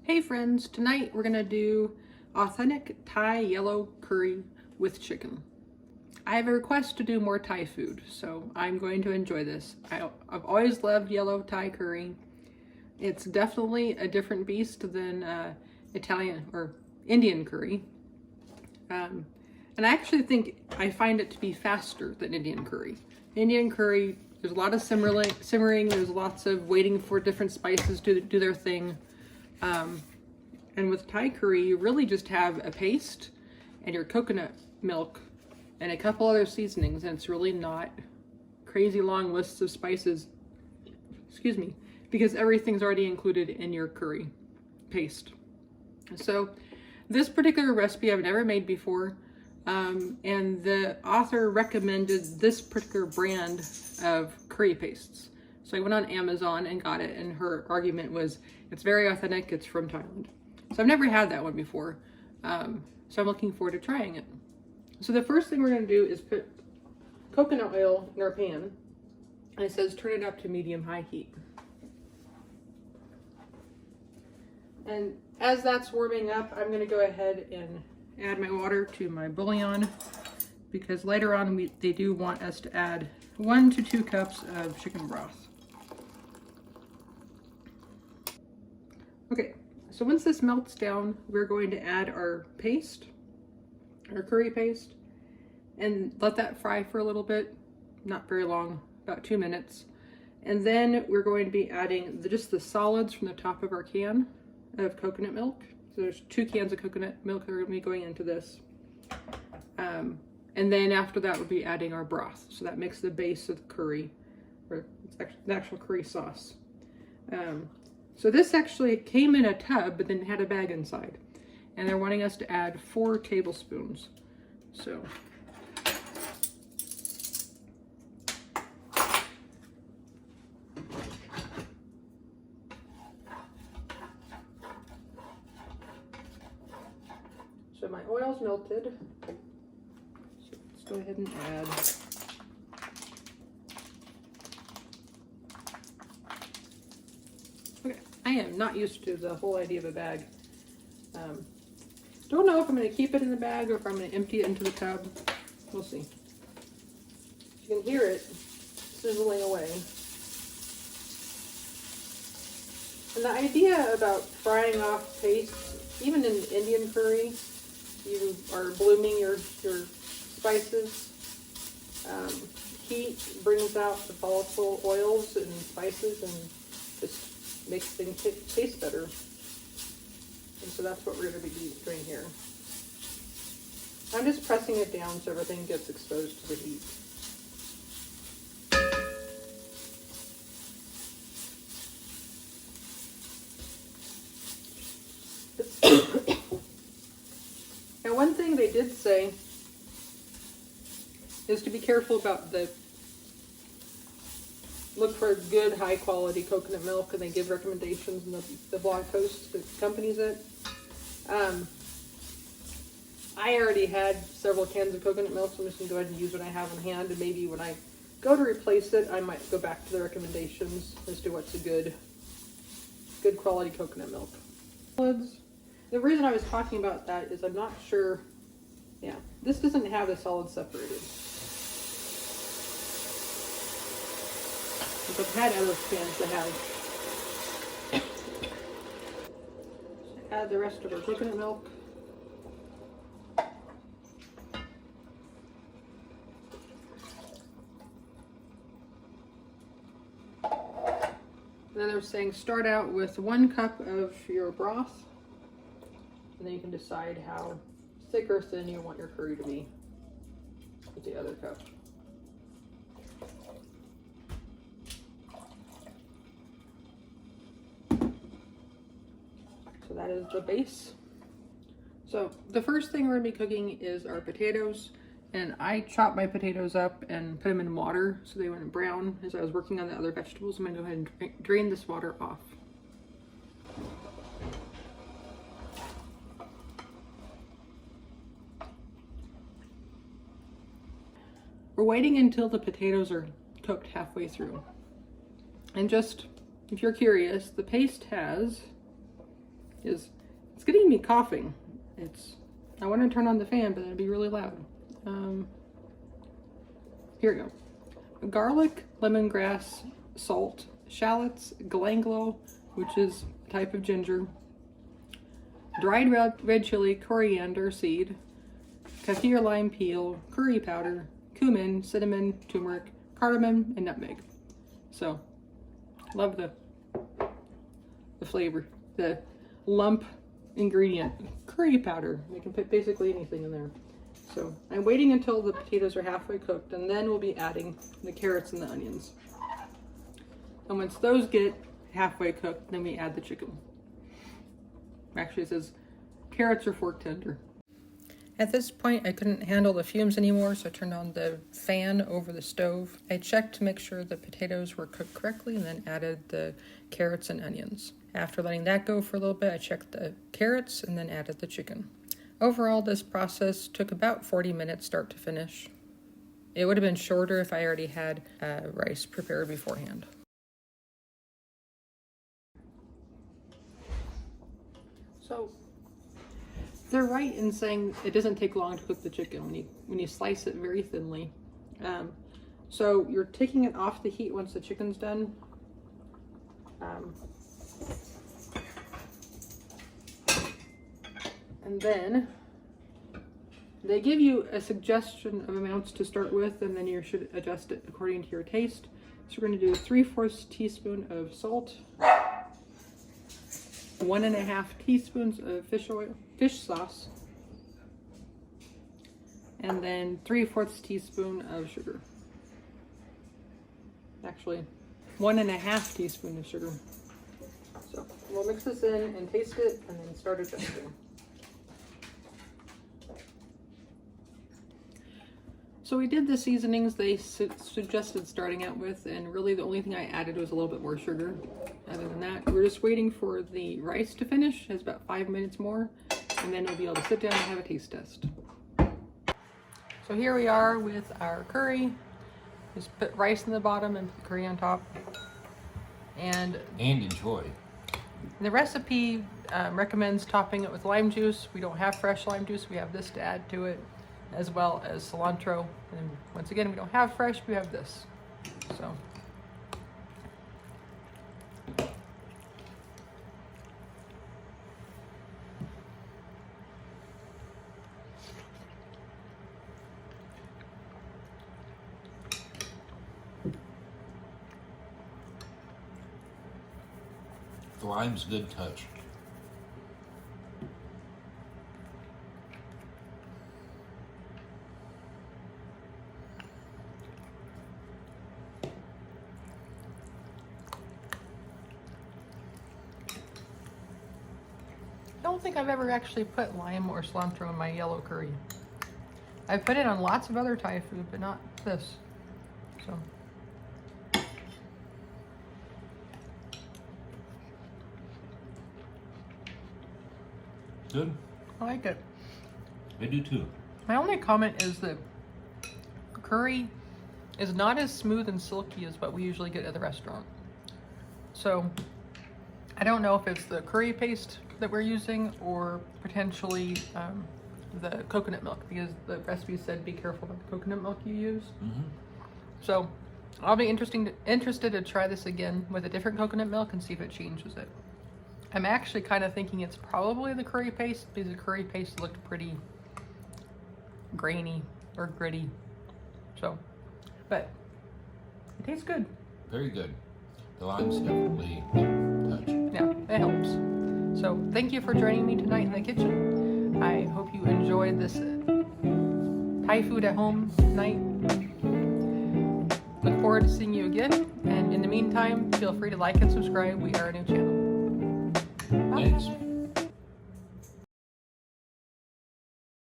Hey friends, tonight we're gonna do authentic Thai yellow curry with chicken. I have a request to do more Thai food, so I'm going to enjoy this. I've always loved yellow Thai curry. It's definitely a different beast than Italian or Indian curry. And I actually think I find it to be faster than Indian curry. Indian curry, there's a lot of simmering, there's lots of waiting for different spices to do their thing. And with Thai curry, you really just have a paste and your coconut milk and a couple other seasonings, and it's really not crazy long lists of spices, excuse me, because everything's already included in your curry paste. So this particular recipe I've never made before, and the author recommended this particular brand of curry pastes. So I went on Amazon and got it, and her argument was it's very authentic, it's from Thailand. So I've never had that one before, so I'm looking forward to trying it. So the first thing we're going to do is put coconut oil in our pan, and it says turn it up to medium-high heat. And as that's warming up, I'm going to go ahead and add my water to my bouillon, because later on they do want us to add 1 to 2 cups of chicken broth. Okay, so once this melts down, we're going to add our paste, our curry paste, and let that fry for a little bit, not very long, about 2 minutes. And then we're going to be adding just the solids from the top of our can of coconut milk. So there's 2 cans of coconut milk that are going to be going into this. And then after that, we'll be adding our broth. So that makes the base of the curry, or it's actually the actual curry sauce. So this actually came in a tub, but then had a bag inside. And they're wanting us to add 4 tablespoons. So my oil's melted. So let's go ahead and add I am not used to the whole idea of a bag. Don't know if I'm going to keep it in the bag or if I'm going to empty it into the tub. We'll see. You can hear it sizzling away. And the idea about frying off paste, even in Indian curry, you are blooming your spices. Heat brings out the volatile oils and spices and just makes things taste better. And so that's what we're going to be doing here. I'm just pressing it down so everything gets exposed to the heat. Now, one thing they did say is to be careful about look for good high quality coconut milk, and they give recommendations in the blog post that accompanies it. I already had several cans of coconut milk, so I'm just going to go ahead and use what I have on hand, and maybe when I go to replace it, I might go back to the recommendations as to what's a good quality coconut milk. The reason I was talking about that is I'm not sure, yeah, this doesn't have the solids separated. I've had other pans that have. Add the rest of our coconut milk. And then they're saying start out with 1 cup of your broth, and then you can decide how thick or thin you want your curry to be with the other cup. So that is the base. So the first thing we're going to be cooking is our potatoes, and I chopped my potatoes up and put them in water so they went brown as I was working on the other vegetables. I'm going to go ahead and drain this water off. We're waiting until the potatoes are cooked halfway through. And just, if you're curious, the paste has is it's getting me coughing. I want to turn on the fan, but it'd be really loud. Here we go. Garlic, lemongrass, salt, shallots, galanglo, which is a type of ginger, dried red chili, coriander seed, kaffir lime peel, curry powder, cumin, cinnamon, turmeric, cardamom, and nutmeg. So, love the flavor. The lump ingredient, curry powder. You can put basically anything in there. So I'm waiting until the potatoes are halfway cooked, and then we'll be adding the carrots and the onions. And once those get halfway cooked, then we add the chicken. Actually, it says carrots are fork tender. At this point, I couldn't handle the fumes anymore, so I turned on the fan over the stove. I checked to make sure the potatoes were cooked correctly and then added the carrots and onions. After letting that go for a little bit, I checked the carrots and then added the chicken. Overall, this process took about 40 minutes start to finish. It would have been shorter if I already had rice prepared beforehand. So, they're right in saying it doesn't take long to cook the chicken when you slice it very thinly. So you're taking it off the heat once the chicken's done. And then they give you a suggestion of amounts to start with, and then you should adjust it according to your taste. So we're going to do 3/4 teaspoon of salt, 1.5 teaspoons of fish sauce, and then 3/4 teaspoon of sugar. Actually, 1.5 teaspoon of sugar. So we'll mix this in and taste it, and then start adjusting. So we did the seasonings they suggested starting out with, and really the only thing I added was a little bit more sugar. Other than that, we're just waiting for the rice to finish. It's about 5 minutes more, and then we'll be able to sit down and have a taste test. So here we are with our curry. Just put rice in the bottom and put the curry on top. And enjoy. The recipe recommends topping it with lime juice. We don't have fresh lime juice. We have this to add to it, as well as cilantro. And once again, we don't have fresh, we have this. So. The lime's a good touch. I don't think I've ever actually put lime or cilantro in my yellow curry. I've put it on lots of other Thai food, but not this. So. Good. I like it. I do too. My only comment is that curry is not as smooth and silky as what we usually get at the restaurant. So I don't know if it's the curry paste that we're using or potentially the coconut milk, because the recipe said be careful about the coconut milk you use. Mm-hmm. So I'll be interested to try this again with a different coconut milk and see if it changes it. I'm actually kind of thinking it's probably the curry paste, because the curry paste looked pretty grainy or gritty. So, but it tastes good. Very good. The lime's definitely a touch. Yeah, it helps. So thank you for joining me tonight in the kitchen. I hope you enjoyed this Thai food at home night. Look forward to seeing you again. And in the meantime, feel free to like and subscribe. We are a new channel. Bye. Thanks.